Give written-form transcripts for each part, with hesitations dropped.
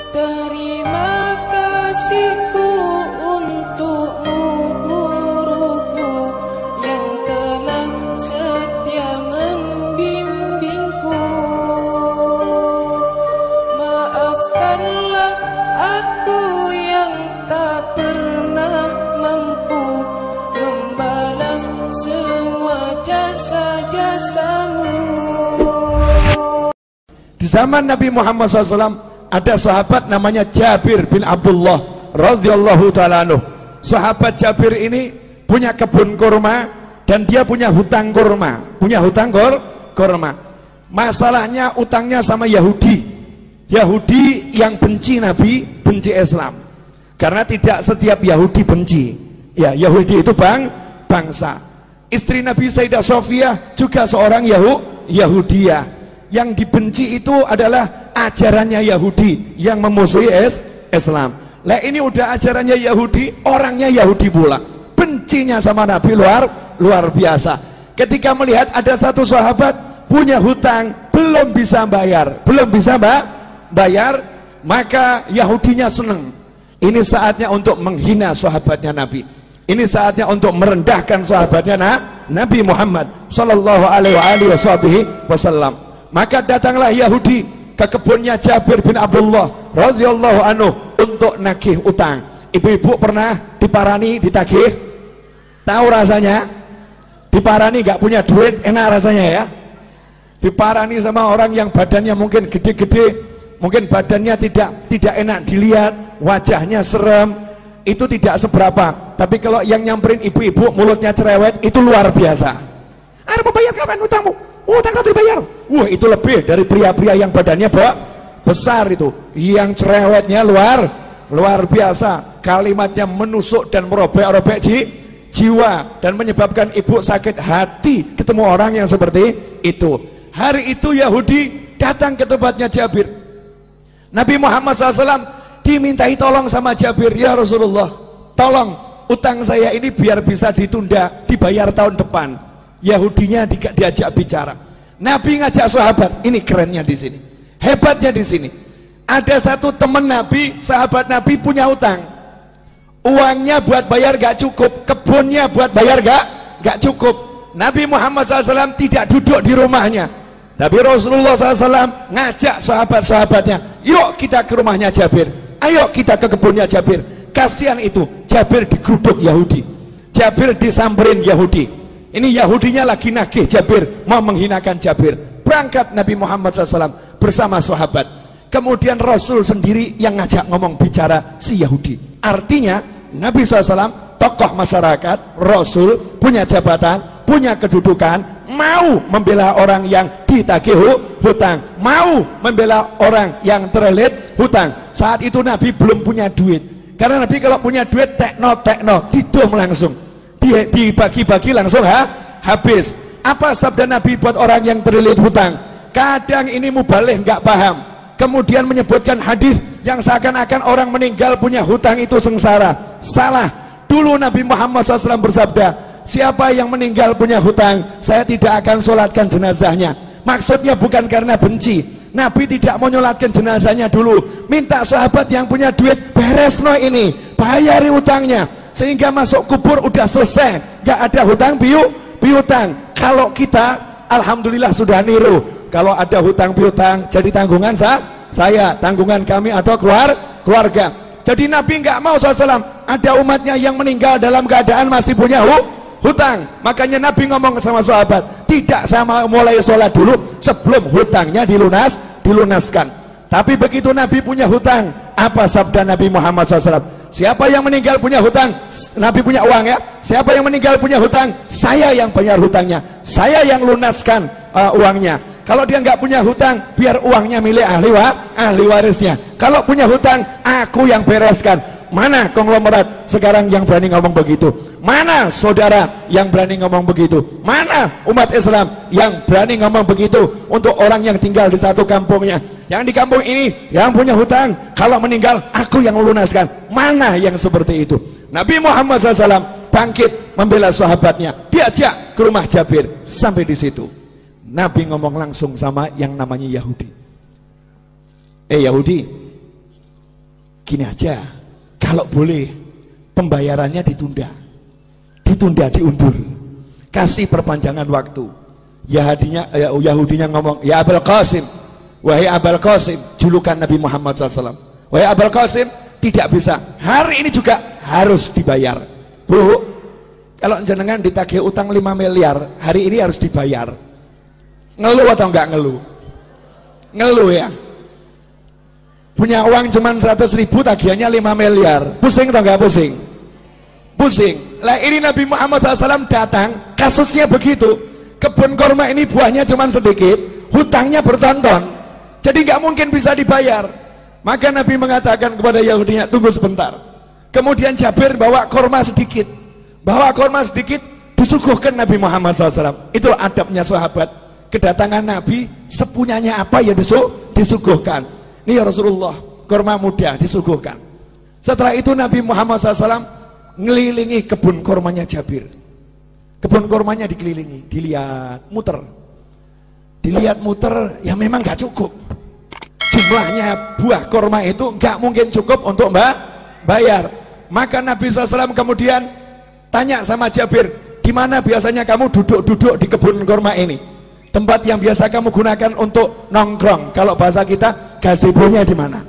Terima kasihku untukmu guruku yang telah setia membimbingku. Maafkanlah aku yang tak pernah mampu membalas semua jasa-jasamu. Di zaman Nabi Muhammad SAW ada sahabat namanya Jabir bin Abdullah radhiyallahu ta'ala anhu. Sahabat Jabir ini punya kebun kurma dan dia punya hutang kurma, kurma. Masalahnya utangnya sama Yahudi yang benci Nabi, benci Islam. Karena tidak setiap Yahudi benci. Ya, Yahudi itu bangsa. Istri Nabi Sayyidah Sofiyah juga seorang Yahudiyah. Yang dibenci itu adalah ajarannya Yahudi yang memusuhi Islam. Lah ini udah ajarannya Yahudi, orangnya Yahudi pula. Bencinya sama Nabi luar biasa. Ketika melihat ada satu sahabat punya hutang belum bisa bayar, maka Yahudinya seneng. Ini saatnya untuk menghina sahabatnya Nabi. Ini saatnya untuk merendahkan sahabatnya Nabi Muhammad sallallahu alaihi wasallam. Maka datanglah Yahudi ke kebunnya Jabir bin Abdullah radhiyallahu anhu untuk nagih utang. Ibu-ibu pernah diparani, ditagih? Tahu rasanya? Diparani gak punya duit, enak rasanya ya? Diparani sama orang yang badannya mungkin gede-gede, mungkin badannya tidak enak dilihat, wajahnya serem, itu tidak seberapa. Tapi kalau yang nyamperin ibu-ibu mulutnya cerewet, itu luar biasa. Ada mau bayar kapan utangmu? Utang kau dibayar. Wah, itu lebih dari pria-pria yang badannya besar itu. Yang cerewetnya luar biasa. Kalimatnya menusuk dan merobek-robek jiwa dan menyebabkan ibu sakit hati ketemu orang yang seperti itu. Hari itu Yahudi datang ke tempatnya Jabir. Nabi Muhammad SAW dimintai tolong sama Jabir, ya Rasulullah, tolong utang saya ini biar bisa ditunda, dibayar tahun depan. Yahudinya diajak bicara. Nabi ngajak sahabat. Ini kerennya di sini, hebatnya di sini. Ada satu teman Nabi, sahabat Nabi punya utang. Uangnya buat bayar gak cukup, kebunnya buat bayar gak cukup. Nabi Muhammad SAW tidak duduk di rumahnya, tapi Rasulullah SAW ngajak sahabat-sahabatnya, yuk kita ke rumahnya Jabir, ayo kita ke kebunnya Jabir. Kasihan itu Jabir digeruduk Yahudi, Jabir disamperin Yahudi. Ini Yahudinya lagi nagih Jabir, mau menghinakan Jabir. Berangkat Nabi Muhammad SAW bersama sahabat. Kemudian Rasul sendiri yang ngajak ngomong bicara si Yahudi. Artinya Nabi SAW tokoh masyarakat, Rasul punya jabatan, punya kedudukan, mau membela orang yang ditagih hutang, mau membela orang yang terlilit hutang. Saat itu Nabi belum punya duit, karena Nabi kalau punya duit tekno didom langsung, dibagi-bagi langsung habis. Apa sabda Nabi buat orang yang terlilit hutang? Kadang ini mubalih nggak paham, kemudian menyebutkan hadis yang seakan-akan orang meninggal punya hutang itu sengsara. Salah. Dulu Nabi Muhammad SAW bersabda, siapa yang meninggal punya hutang, saya tidak akan sholatkan jenazahnya. Maksudnya bukan karena benci. Nabi tidak mau nyolatkan jenazahnya dulu, minta sahabat yang punya duit, beres no ini, bayari hutangnya, sehingga masuk kubur udah selesai, gak ada hutang piutang. Kalau kita alhamdulillah sudah niru, kalau ada hutang piutang jadi tanggungan saya, tanggungan kami atau keluarga. Jadi Nabi nggak mau SAW ada umatnya yang meninggal dalam keadaan masih punya hutang. Makanya Nabi ngomong sama sahabat, tidak sama mulai sholat dulu sebelum hutangnya dilunaskan. Tapi begitu Nabi punya hutang, apa sabda Nabi Muhammad SAW? Siapa yang meninggal punya hutang, Nabi punya uang ya, siapa yang meninggal punya hutang, saya yang bayar hutangnya, saya yang lunaskan uangnya. Kalau dia nggak punya hutang, biar uangnya milik ahli warisnya. Kalau punya hutang, aku yang bereskan. Mana konglomerat sekarang yang berani ngomong begitu? Mana saudara yang berani ngomong begitu? Mana umat Islam yang berani ngomong begitu untuk orang yang tinggal di satu kampungnya? Yang di kampung ini yang punya hutang, kalau meninggal aku yang melunaskan. Mana yang seperti itu? Nabi Muhammad SAW bangkit membela sahabatnya, diajak ke rumah Jabir. Sampai di situ Nabi ngomong langsung sama yang namanya Yahudi. Yahudi, gini aja, kalau boleh pembayarannya ditunda, diundur, kasih perpanjangan waktu. Yahudinya ngomong, ya Abul Qasim, wahai Abul Qasim, julukan Nabi Muhammad SAW, wahai Abul Qasim, tidak bisa, hari ini juga harus dibayar. Bu, kalau jenengan ditagih utang 5 miliar, hari ini harus dibayar. Ngeluh atau enggak ngeluh? Ngeluh ya. Punya uang cuman 100.000, tagihannya 5 miliar. Pusing atau enggak pusing? Pusing. Lah ini Nabi Muhammad SAW datang, kasusnya begitu. Kebun korma ini buahnya cuman sedikit, hutangnya bertonton. Jadi enggak mungkin bisa dibayar. Maka Nabi mengatakan kepada Yahudinya, tunggu sebentar. Kemudian Jabir bawa korma sedikit. Disuguhkan Nabi Muhammad SAW. Itulah adabnya sahabat. Kedatangan Nabi, sepunyanya apa ya disuguhkan. Ini ya Rasulullah, korma muda disuguhkan. Setelah itu Nabi Muhammad SAW ngelilingi kebun kormanya Jabir. Kebun kormanya dikelilingi, dilihat muter, ya memang gak cukup. Jumlahnya buah korma itu gak mungkin cukup untuk bayar. Maka Nabi SAW kemudian tanya sama Jabir, di mana biasanya kamu duduk-duduk di kebun korma ini? Tempat yang biasa kamu gunakan untuk nongkrong. Kalau bahasa kita, gazebonya di mana?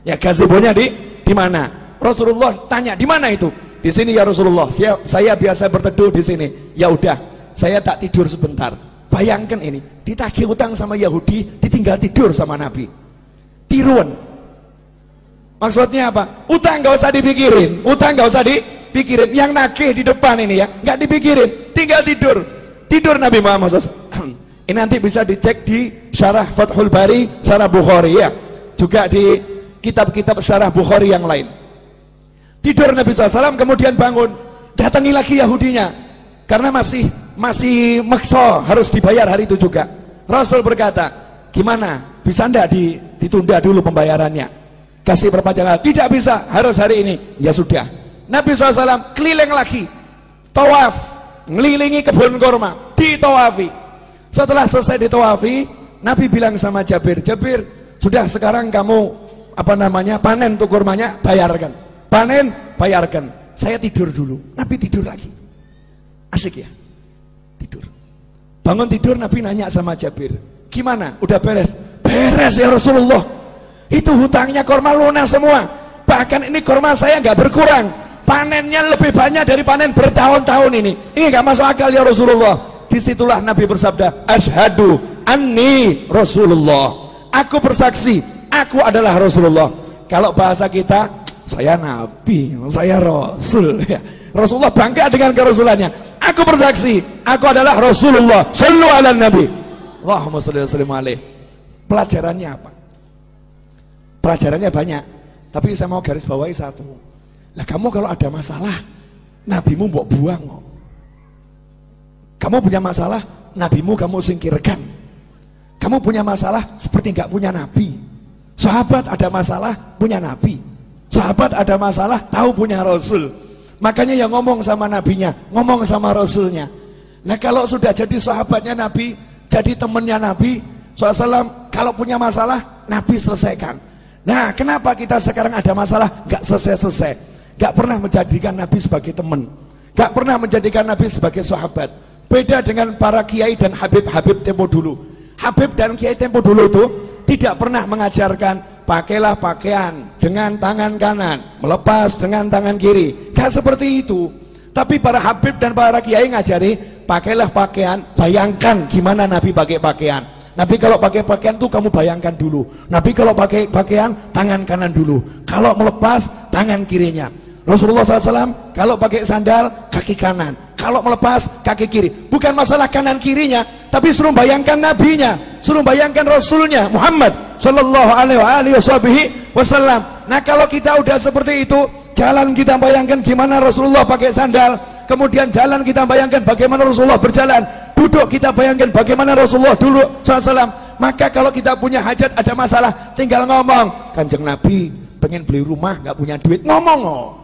Ya, gazebonya di mana? Rasulullah tanya, di mana itu? Di sini ya Rasulullah. Saya biasa berteduh di sini. Ya udah, saya tak tidur sebentar. Bayangkan ini, ditagih utang sama Yahudi, ditinggal tidur sama Nabi. Tiruan. Maksudnya apa? Utang nggak usah dipikirin. Yang nagih di depan ini ya, nggak dipikirin. Tinggal tidur Nabi Muhammad SAW. Ini nanti bisa dicek di Syarah Fathul Bari, Syarah Bukhari ya. Juga di kitab-kitab Syarah Bukhari yang lain. Tidur Nabi SAW, kemudian bangun. Datangi lagi Yahudinya. Karena masih maksa harus dibayar hari itu juga. Rasul berkata, gimana? Bisa enggak ditunda dulu pembayarannya? Kasih perpanjangan. Tidak bisa, harus hari ini. Ya sudah. Nabi SAW keliling lagi. Tawaf. Ngelilingi kebun korma. Ditawafi. Setelah selesai ditawafi, Nabi bilang sama Jabir, sudah sekarang kamu panen tuh kurmanya, bayarkan. Bayarkan. Saya tidur dulu. Nabi tidur lagi. Asik ya? Tidur. Bangun tidur, Nabi nanya sama Jabir, gimana? Udah beres? Beres ya Rasulullah. Itu hutangnya kurma lunas semua. Bahkan ini kurma saya nggak berkurang. Panennya lebih banyak dari panen bertahun-tahun ini. Ini nggak masuk akal ya Rasulullah. Disitulah Nabi bersabda, asyhadu anni Rasulullah. Aku bersaksi, aku adalah Rasulullah. Kalau bahasa kita, saya Nabi, saya Rasul. Rasulullah bangga dengan kerasulannya. Aku bersaksi, aku adalah Rasulullah. Sallu ala Nabi. Allahumma shalli wa sallim alaihi. Pelajarannya apa? Pelajarannya banyak. Tapi saya mau garis bawahi satu. Lah kamu kalau ada masalah, nabimu mbok buang. Kamu punya masalah, nabimu kamu singkirkan. Kamu punya masalah seperti nggak punya nabi. Sahabat ada masalah, punya nabi. Sahabat ada masalah, tahu punya rasul. Makanya yang ngomong sama nabinya, ngomong sama rasulnya. Nah kalau sudah jadi sahabatnya nabi, jadi temennya nabi SAW, kalau punya masalah, nabi selesaikan. Nah kenapa kita sekarang ada masalah nggak selesai-selesai? Nggak pernah menjadikan nabi sebagai teman, nggak pernah menjadikan nabi sebagai sahabat. Beda dengan para kiai dan habib-habib tempo dulu. Habib dan kiai tempo dulu itu tidak pernah mengajarkan pakailah pakaian dengan tangan kanan, melepas dengan tangan kiri. Gak seperti itu. Tapi para habib dan para kiai ngajari pakailah pakaian, bayangkan gimana Nabi pakai pakaian. Nabi kalau pakai pakaian tuh kamu bayangkan dulu. Nabi kalau pakai pakaian tangan kanan dulu. Kalau melepas tangan kirinya. Rasulullah SAW kalau pakai sandal kaki kanan, kalau melepas kaki kiri. Bukan masalah kanan kirinya, tapi suruh bayangkan nabinya, suruh bayangkan rasulnya Muhammad Sallallahu Alaihi Wasallam. Nah kalau kita udah seperti itu, jalan kita bayangkan gimana Rasulullah pakai sandal, kemudian jalan kita bayangkan bagaimana Rasulullah berjalan, duduk kita bayangkan bagaimana Rasulullah dulu SAW. Maka kalau kita punya hajat, ada masalah, tinggal ngomong, Kanjeng Nabi pengen beli rumah nggak punya duit, ngomong.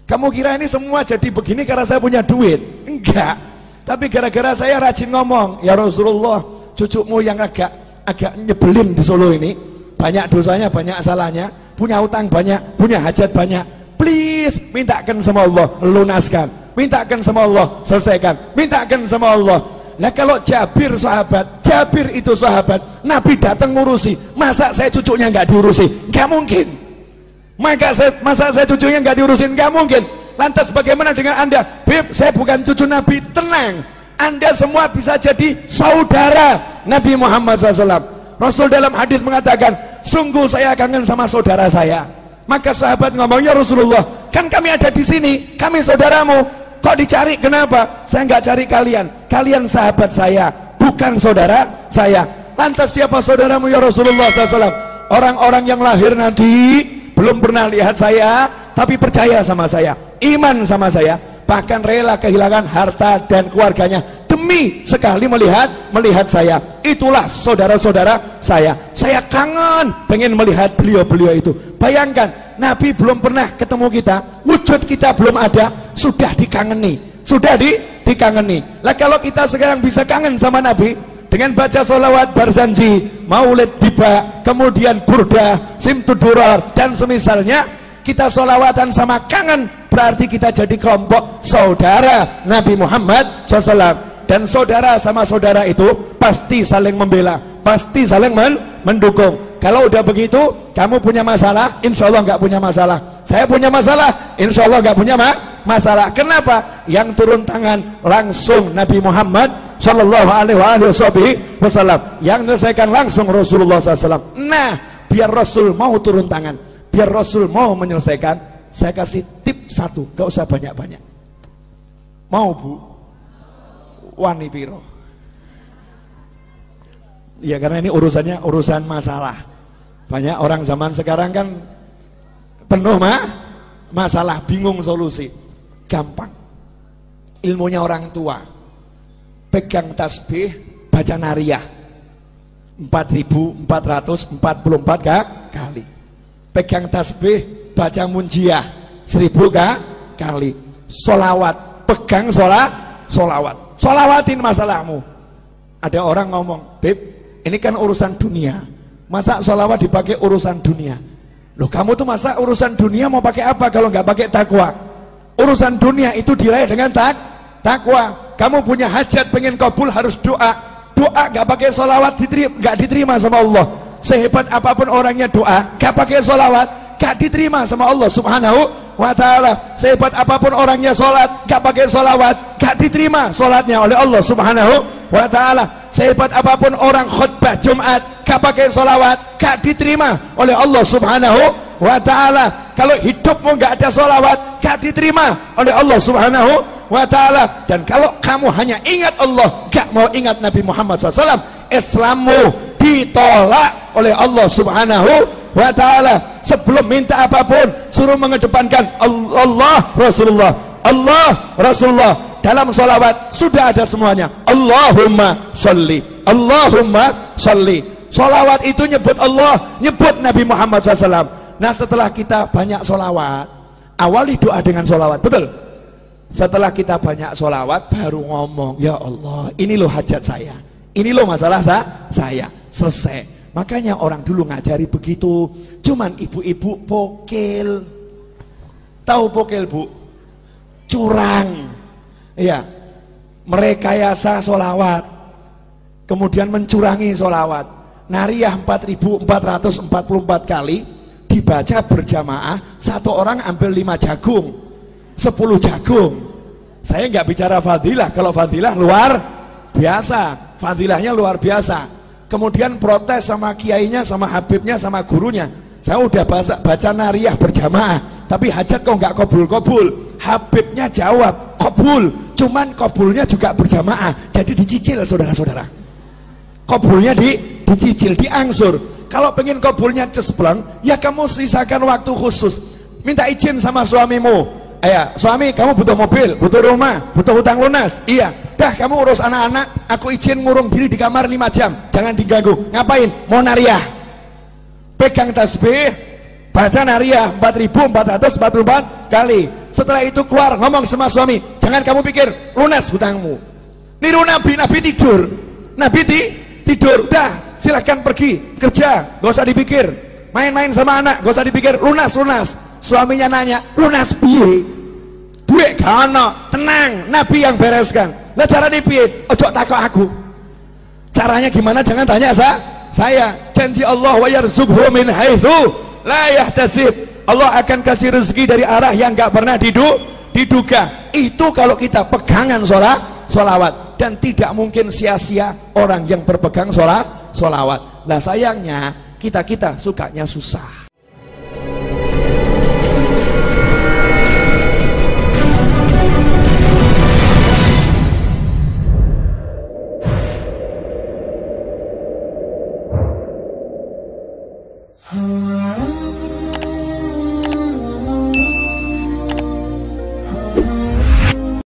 Kamu kira ini semua jadi begini karena saya punya duit? Enggak. Tapi gara-gara saya rajin ngomong, ya Rasulullah, cucumu yang agak nyebelin di Solo ini, banyak dosanya, banyak salahnya, punya utang banyak, punya hajat banyak, please mintakan sama Allah, lunaskan, mintakan sama Allah, selesaikan, mintakan sama Allah. Nah kalau Jabir sahabat, Jabir itu sahabat, Nabi datang ngurusi, masa saya cucunya nggak diurusi? Nggak mungkin. Masa saya cucunya nggak diurusin? Nggak mungkin. Lantas bagaimana dengan Anda? Beb, saya bukan cucu Nabi. Tenang, Anda semua bisa jadi saudara Nabi Muhammad SAW. Rasul dalam hadis mengatakan, sungguh saya kangen sama saudara saya. Maka sahabat ngomong, ya Rasulullah, kan kami ada di sini, kami saudaramu, kok dicari? Kenapa? Saya nggak cari kalian, kalian sahabat saya, bukan saudara saya. Lantas siapa saudaramu ya Rasulullah SAW? Orang-orang yang lahir nanti belum pernah lihat saya, tapi percaya sama saya, iman sama saya, bahkan rela kehilangan harta dan keluarganya demi sekali melihat saya. Itulah saudara-saudara saya. Saya kangen pengen melihat beliau-beliau itu. Bayangkan, Nabi belum pernah ketemu kita, wujud kita belum ada, sudah dikangeni, dikangeni. Lah kalau kita sekarang bisa kangen sama Nabi dengan baca sholawat Barzanji, Maulid Tiba, kemudian Burdah, Simtud Durar dan semisalnya, kita sholawatan sama kangen, berarti kita jadi kelompok saudara Nabi Muhammad SAW. Dan saudara sama saudara itu pasti saling membela, pasti saling mendukung. Kalau udah begitu, kamu punya masalah, insya Allah nggak punya masalah. Saya punya masalah, insya Allah nggak punya masalah. Kenapa? Yang turun tangan langsung Nabi Muhammad Sallallahu Alaihi Wasallam, yang menyelesaikan langsung Rasulullah SAW. Nah, biar Rasul mau turun tangan, biar Rasul mau menyelesaikan, saya kasih tip satu, gak usah banyak-banyak. Mau Bu? Wani piro? Ya karena ini urusannya urusan masalah. Banyak orang zaman sekarang kan penuh masalah, bingung solusi. Gampang, ilmunya orang tua. Pegang tasbih, baca nariyah 4.444 kali. Pegang tasbih, baca munjiah 1.000 kali. Solawat, pegang solawat, solawatin masalahmu. Ada orang ngomong, Beb, ini kan urusan dunia, masa solawat dipakai urusan dunia? Loh, kamu tuh masa urusan dunia mau pakai apa kalau nggak pakai takwa? Urusan dunia itu diraih dengan takwa. Kamu punya hajat pengen kabul, harus doa. Doa nggak pakai solawat nggak diterima sama Allah. Sehebat apapun orangnya doa nggak pakai solawat nggak diterima sama Allah Subhanahu wa ta'ala. Sehebat apapun orangnya sholat nggak pakai solawat nggak diterima sholatnya oleh Allah Subhanahu wa ta'ala. Sehebat apapun orang khutbah Jumat nggak pakai solawat nggak diterima oleh Allah Subhanahu wa ta'ala. Kalau hidupmu nggak ada solawat nggak diterima oleh Allah Subhanahu wa ta'ala. Dan kalau kamu hanya ingat Allah, nggak mau ingat Nabi Muhammad SAW, Islammu ditolak oleh Allah Subhanahu wa ta'ala. Sebelum minta apapun, suruh mengedepankan Allah Rasulullah, Allah Rasulullah. Dalam sholawat sudah ada semuanya, Allahumma sholli, Allahumma sholli. Sholawat itu nyebut Allah, nyebut Nabi Muhammad SAW. Nah setelah kita banyak sholawat, awali doa dengan sholawat, betul? Setelah kita banyak sholawat, baru ngomong, ya Allah, ini loh hajat saya, ini loh masalah saya, selesai. Makanya orang dulu ngajari begitu. Cuman ibu-ibu pokil. Tahu pokil, Bu? Curang. Ya, merekayasa sholawat, kemudian mencurangi sholawat. Nariyah 4.444 kali dibaca berjamaah, satu orang ambil 5 jagung, 10 jagung. Saya nggak bicara fadilah, kalau fadilah luar biasa, fadilahnya luar biasa. Kemudian protes sama kiainya, sama habibnya, sama gurunya. Saya udah baca nariyah berjamaah, tapi hajat kok nggak kabul-kabul. Habibnya jawab kabul, cuman kabulnya juga berjamaah, jadi dicicil saudara-saudara. Kabulnya dicicil, diangsur. Kalau pengen kabulnya cespleng, ya kamu sisakan waktu khusus. Minta izin sama suamimu. Ya, suami, kamu butuh mobil, butuh rumah, butuh hutang lunas. Iya, dah kamu urus anak-anak, aku izin ngurung diri di kamar 5 jam, jangan diganggu. Ngapain? Mau nariyah. Pegang tasbih, baca nariyah 4.444 kali. Setelah itu keluar ngomong sama suami, jangan kamu pikir lunas hutangmu. Niru Nabi, Nabi tidur. Nabi tidur, dah silahkan pergi kerja, gak usah dipikir. main-main sama anak, gak usah dipikir, lunas. Suaminya nanya, lunas piye? Duit gak ono, tenang, Nabi yang bereskan. Lah carane piye? Ojo takok aku. Caranya gimana? Jangan tanya saya. Janji Allah wa yarzuqhu min haitsu la yahtasib. Allah akan kasih rezeki dari arah yang gak pernah diduga. Itu kalau kita pegangan sholawat. Dan tidak mungkin sia-sia orang yang berpegang sholawat. Nah sayangnya kita sukanya susah.